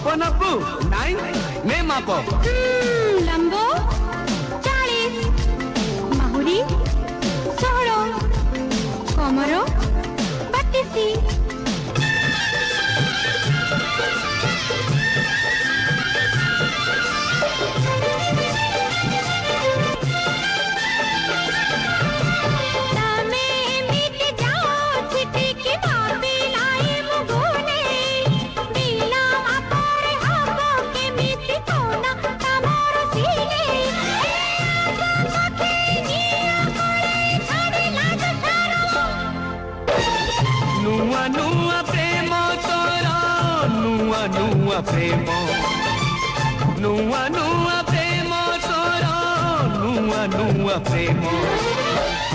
मापो नब्बू 9 में मापो। लंबो 40, माहुरी 16, कमरो 32। नुआ नुआ प्रेम तोरा नुआ नुआ प्रेम, नुआ नुआ प्रेम तोरा नुआ नुआ प्रेम।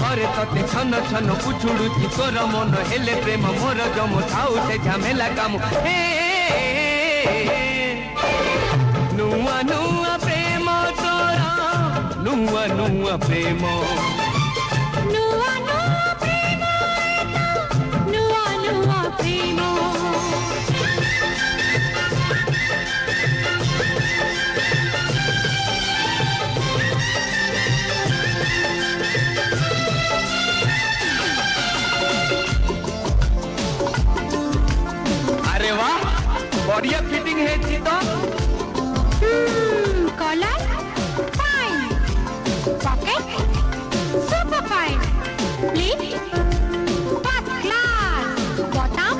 अरे तते छन छन पुछुड़ुची तोर मन हेले प्रेम मोर जम थाउ से झमेला काम। नुआ नुआ प्रेम तोरा नुआ नुआ प्रेम, नुआ नुआ प्रेम, नुआ नुआ प्रेम। अरे वाह बढ़िया फिटिंग है जी तो। Collar fine, pocket super fine, pleat first class, bottom.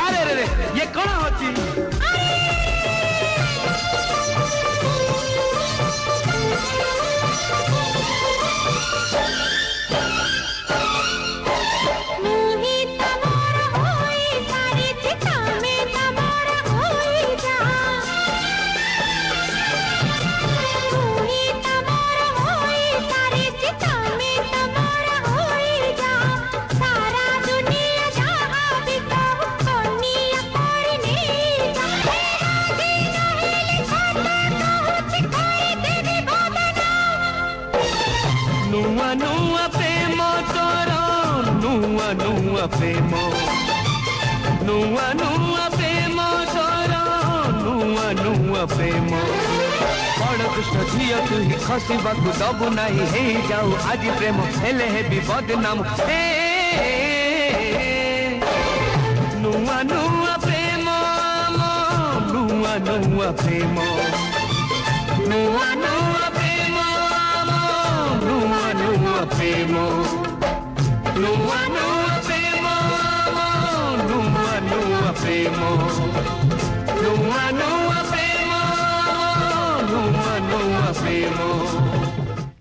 अरे रे ये कौन होची? नुआ नुआ प्रेम तोरा नुआ नुआ प्रेम, नुआ नुआ प्रेम तोरा नुआ नुआ प्रेम। बड़ दुष्ट झियो तू ही खसिबा तू दबु नहीं हे जाऊ आज प्रेम हेले हे भी बदनाम। नुआ नुआ प्रेम, नुआ नुआ प्रेम, नुआ नुआ प्रेम, नुआ नुआ प्रेम।